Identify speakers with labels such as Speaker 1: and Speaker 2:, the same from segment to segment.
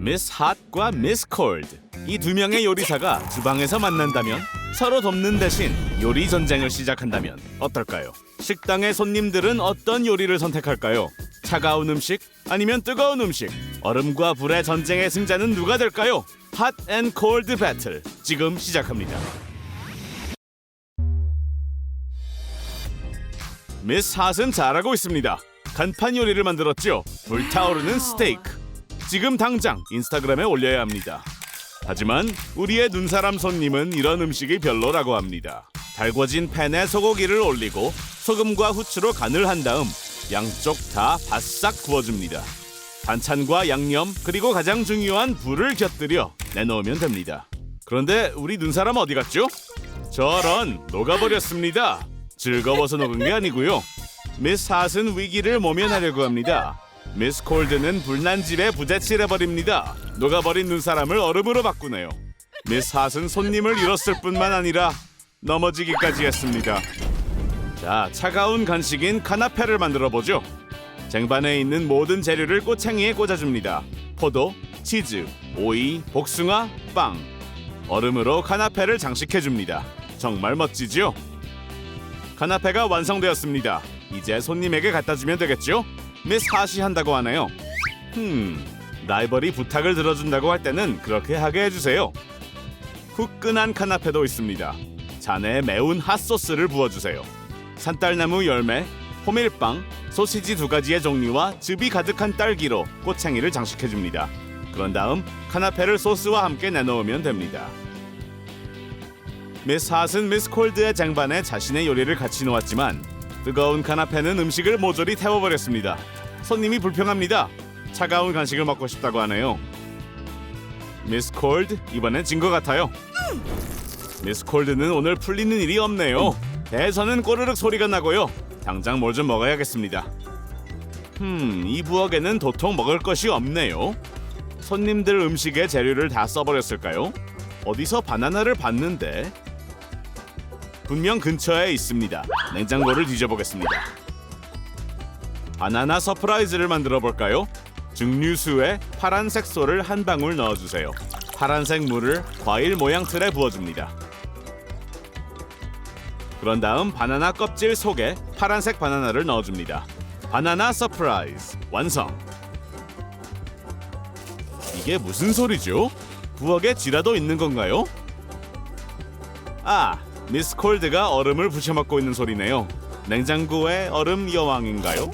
Speaker 1: 미스 핫과 미스 콜드, 이 두 명의 요리사가 주방에서 만난다면, 서로 돕는 대신 요리 전쟁을 시작한다면 어떨까요? 식당의 손님들은 어떤 요리를 선택할까요? 차가운 음식 아니면 뜨거운 음식? 얼음과 불의 전쟁의 승자는 누가 될까요? 핫 앤 콜드 배틀 지금 시작합니다. 미스 핫은 잘하고 있습니다. 간판 요리를 만들었죠. 불타오르는 스테이크. 지금 당장 인스타그램에 올려야 합니다. 하지만 우리의 눈사람 손님은 이런 음식이 별로라고 합니다. 달궈진 팬에 소고기를 올리고 소금과 후추로 간을 한 다음 양쪽 다 바싹 구워줍니다. 반찬과 양념 그리고 가장 중요한 불을 곁들여 내놓으면 됩니다. 그런데 우리 눈사람 어디 갔죠? 저런, 녹아버렸습니다. 즐거워서 녹은 게 아니고요. 미스 핫은 위기를 모면하려고 합니다. 미스 콜드는 불난 집에 부대칠해버립니다. 녹아버린 눈사람을 얼음으로 바꾸네요. 미스 핫은 손님을 잃었을 뿐만 아니라 넘어지기까지 했습니다. 자, 차가운 간식인 카나페를 만들어보죠. 쟁반에 있는 모든 재료를 꼬챙이에 꽂아줍니다. 포도, 치즈, 오이, 복숭아, 빵. 얼음으로 카나페를 장식해줍니다. 정말 멋지죠? 카나페가 완성되었습니다. 이제 손님에게 갖다주면 되겠죠? 미스 핫이 한다고 하네요. 라이벌이 부탁을 들어준다고 할 때는 그렇게 하게 해주세요. 후끈한 카나페도 있습니다. 잔에 매운 핫소스를 부어주세요. 산딸나무 열매, 호밀빵, 소시지 2가지의 종류와 즙이 가득한 딸기로 꼬챙이를 장식해줍니다. 그런 다음 카나페를 소스와 함께 내놓으면 됩니다. 미스 핫은 미스 콜드의 쟁반에 자신의 요리를 같이 놓았지만 뜨거운 카나페는 음식을 모조리 태워버렸습니다. 손님이 불평합니다. 차가운 간식을 먹고 싶다고 하네요. 미스 콜드, 이번엔 진 것 같아요. 미스 콜드는 오늘 풀리는 일이 없네요. 배에서는 꼬르륵 소리가 나고요. 당장 뭘 좀 먹어야겠습니다. 이 부엌에는 도통 먹을 것이 없네요. 손님들 음식에 재료를 다 써버렸을까요? 어디서 바나나를 봤는데? 분명 근처에 있습니다. 냉장고를 뒤져보겠습니다. 바나나 서프라이즈를 만들어 볼까요? 증류수에 파란색 솔을 한 방울 넣어주세요. 파란색 물을 과일 모양 틀에 부어줍니다. 그런 다음 바나나 껍질 속에 파란색 바나나를 넣어줍니다. 바나나 서프라이즈 완성! 이게 무슨 소리죠? 부엌에 쥐라도 있는 건가요? 아! 미스 콜드가 얼음을 부셔먹고 있는 소리네요. 냉장고의 얼음 여왕인가요?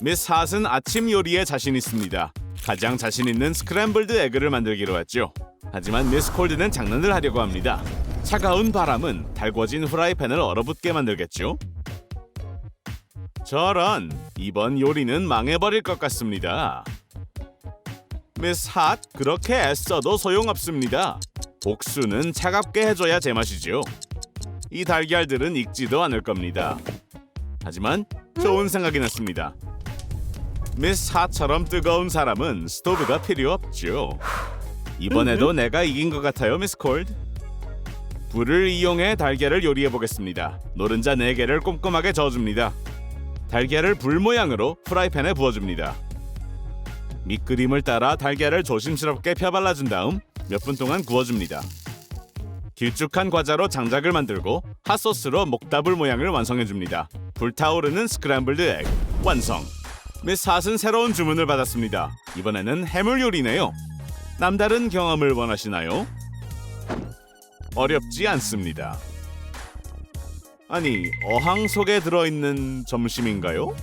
Speaker 1: 미스 핫은 아침 요리에 자신 있습니다. 가장 자신 있는 스크램블드 에그를 만들기로 했죠. 하지만 미스 콜드는 장난을 하려고 합니다. 차가운 바람은 달궈진 후라이팬을 얼어붙게 만들겠죠. 저런, 이번 요리는 망해버릴 것 같습니다. 미스 핫, 그렇게 애써도 소용없습니다. 복수는 차갑게 해줘야 제맛이죠. 이 달걀들은 익지도 않을 겁니다. 하지만 좋은 생각이 났습니다. 미스 핫처럼 뜨거운 사람은 스토브가 필요 없죠. 이번에도 내가 이긴 것 같아요, 미스 콜드. 불을 이용해 달걀을 요리해 보겠습니다. 노른자 4개를 꼼꼼하게 저어줍니다. 달걀을 불 모양으로 프라이팬에 부어줍니다. 밑그림을 따라 달걀을 조심스럽게 펴발라준 다음 몇 분 동안 구워줍니다. 길쭉한 과자로 장작을 만들고 핫소스로 목다불 모양을 완성해줍니다. 불타오르는 스크램블드 에그 완성! 미스 핫은 새로운 주문을 받았습니다. 이번에는 해물 요리네요. 남다른 경험을 원하시나요? 어렵지 않습니다. 아니, 어항 속에 들어있는 점심인가요?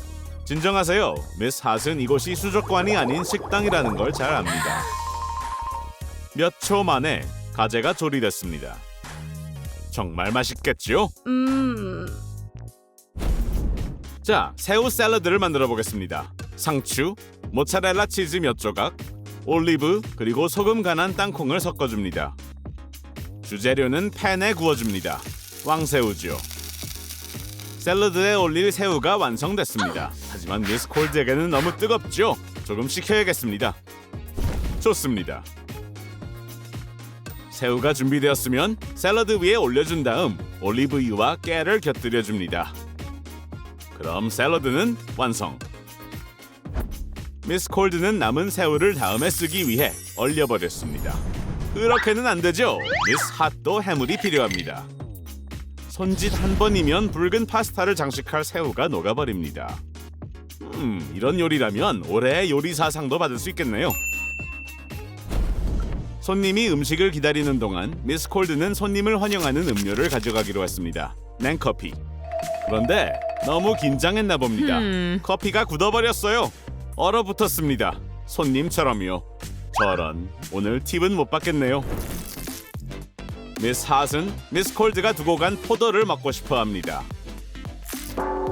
Speaker 1: 진정하세요. 미스 핫은 이곳이 수족관이 아닌 식당이라는 걸 잘 압니다. 몇 초 만에 가재가 조리됐습니다. 정말 맛있겠죠? 자, 새우 샐러드를 만들어 보겠습니다. 상추, 모짜렐라 치즈 몇 조각, 올리브, 그리고 소금 간한 땅콩을 섞어줍니다. 주재료는 팬에 구워줍니다. 왕새우죠. 샐러드에 올릴 새우가 완성됐습니다. 하지만 미스 콜드에게는 너무 뜨겁죠? 조금 식혀야겠습니다. 좋습니다. 새우가 준비되었으면 샐러드 위에 올려준 다음 올리브유와 깨를 곁들여줍니다. 그럼 샐러드는 완성! 미스 콜드는 남은 새우를 다음에 쓰기 위해 얼려버렸습니다. 그렇게는 안 되죠. 미스 핫도 해물이 필요합니다. 손짓 한 번이면 붉은 파스타를 장식할 새우가 녹아버립니다. 이런 요리라면 올해 요리사상도 받을 수 있겠네요. 손님이 음식을 기다리는 동안 미스 콜드는 손님을 환영하는 음료를 가져가기로 했습니다. 냉커피. 그런데 너무 긴장했나 봅니다. 커피가 굳어버렸어요. 얼어붙었습니다. 손님처럼요. 저런, 오늘 팁은 못 받겠네요. 미스 핫은 미스 콜드가 두고 간 포도를 먹고 싶어 합니다.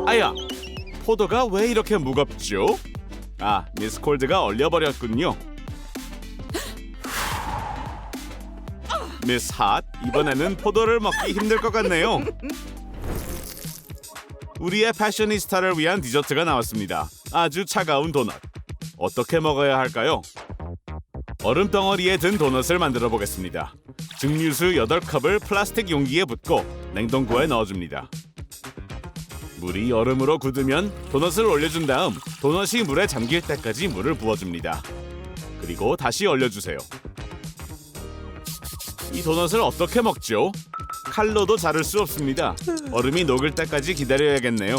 Speaker 1: 아야! 포도가 왜 이렇게 무겁죠? 아, 미스 콜드가 얼려버렸군요. 미스 핫, 이번에는 포도를 먹기 힘들 것 같네요. 우리의 패셔니스타를 위한 디저트가 나왔습니다. 아주 차가운 도넛. 어떻게 먹어야 할까요? 얼음 덩어리에 든 도넛을 만들어 보겠습니다. 증류수 8컵을 플라스틱 용기에 붓고 냉동고에 넣어줍니다. 물이 얼음으로 굳으면 도넛을 올려준 다음 도넛이 물에 잠길 때까지 물을 부어줍니다. 그리고 다시 얼려주세요. 이 도넛을 어떻게 먹죠? 칼로도 자를 수 없습니다. 얼음이 녹을 때까지 기다려야겠네요.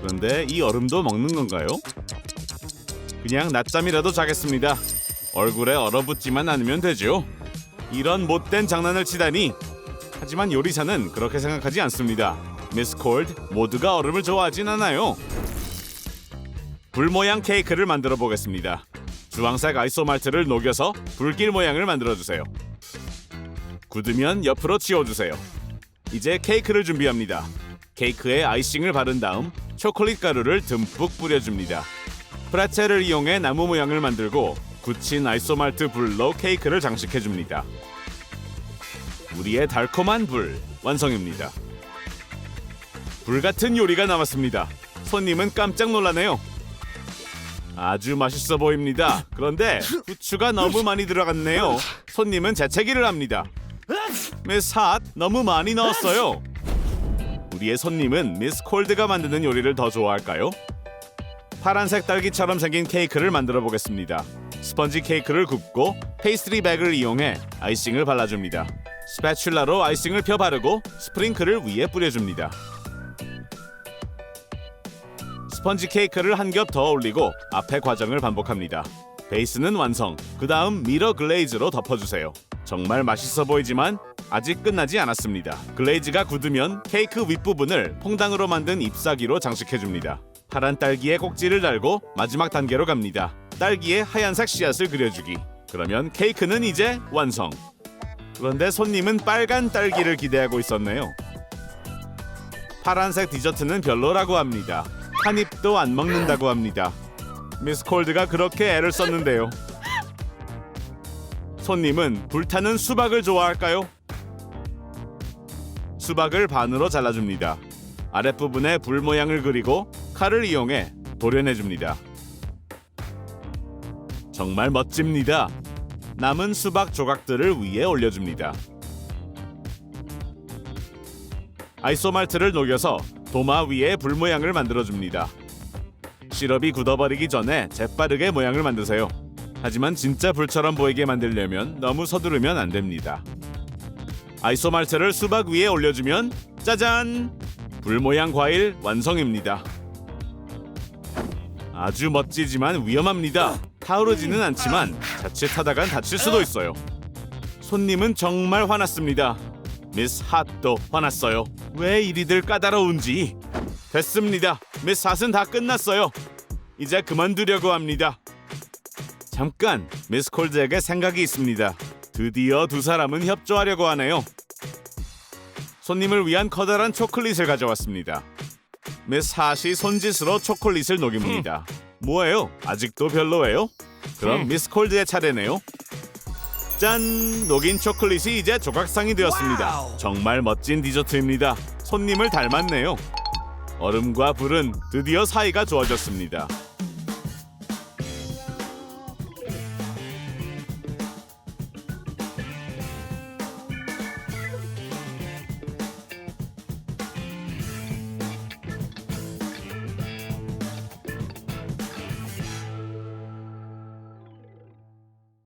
Speaker 1: 그런데 이 얼음도 먹는 건가요? 그냥 낮잠이라도 자겠습니다. 얼굴에 얼어붙지만 않으면 되죠. 이런 못된 장난을 치다니. 하지만 요리사는 그렇게 생각하지 않습니다. 미스 콜드, 모두가 얼음을 좋아하진 않아요. 불 모양 케이크를 만들어 보겠습니다. 주황색 아이소말트를 녹여서 불길 모양을 만들어주세요. 굳으면 옆으로 치워주세요. 이제 케이크를 준비합니다. 케이크에 아이싱을 바른 다음 초콜릿 가루를 듬뿍 뿌려줍니다. 프레첼을 이용해 나무 모양을 만들고 굳힌 아이소말트 불로 케이크를 장식해줍니다. 우리의 달콤한 불 완성입니다. 불같은 요리가 나왔습니다. 손님은 깜짝 놀라네요. 아주 맛있어 보입니다. 그런데 후추가 너무 많이 들어갔네요. 손님은 재채기를 합니다. 미스 핫, 너무 많이 넣었어요. 우리의 손님은 미스 콜드가 만드는 요리를 더 좋아할까요? 파란색 딸기처럼 생긴 케이크를 만들어 보겠습니다. 스펀지 케이크를 굽고 페이스트리 백을 이용해 아이싱을 발라줍니다. 스패츌라로 아이싱을 펴 바르고 스프링클을 위에 뿌려줍니다. 스펀지 케이크를 한 겹 더 올리고 앞의 과정을 반복합니다. 베이스는 완성. 그 다음 미러 글레이즈로 덮어주세요. 정말 맛있어 보이지만 아직 끝나지 않았습니다. 글레이즈가 굳으면 케이크 윗부분을 퐁당으로 만든 잎사귀로 장식해줍니다. 파란 딸기에 꼭지를 달고 마지막 단계로 갑니다. 딸기에 하얀색 씨앗을 그려주기. 그러면 케이크는 이제 완성. 그런데 손님은 빨간 딸기를 기대하고 있었네요. 파란색 디저트는 별로라고 합니다. 한 입도 안 먹는다고 합니다. 미스 콜드가 그렇게 애를 썼는데요. 손님은 불타는 수박을 좋아할까요? 수박을 반으로 잘라줍니다. 아랫부분에 불 모양을 그리고 칼을 이용해 도려내줍니다. 정말 멋집니다. 남은 수박 조각들을 위에 올려줍니다. 아이소말트를 녹여서 도마 위에 불 모양을 만들어줍니다. 시럽이 굳어버리기 전에 재빠르게 모양을 만드세요. 하지만 진짜 불처럼 보이게 만들려면 너무 서두르면 안 됩니다. 아이소말트를 수박 위에 올려주면 짜잔! 불 모양 과일 완성입니다. 아주 멋지지만 위험합니다. 타오르지는 않지만 자칫하다간 다칠 수도 있어요. 손님은 정말 화났습니다. 미스 핫도 화났어요. 왜 이리들 까다로운지. 됐습니다. 미스 핫은 다 끝났어요. 이제 그만두려고 합니다. 잠깐, 미스 콜드에게 생각이 있습니다. 드디어 두 사람은 협조하려고 하네요. 손님을 위한 커다란 초콜릿을 가져왔습니다. 미스 핫이 손짓으로 초콜릿을 녹입니다. 뭐예요? 아직도 별로예요? 그럼 미스 콜드의 차례네요. 짠! 녹인 초콜릿이 이제 조각상이 되었습니다. 정말 멋진 디저트입니다. 손님을 닮았네요. 얼음과 불은 드디어 사이가 좋아졌습니다.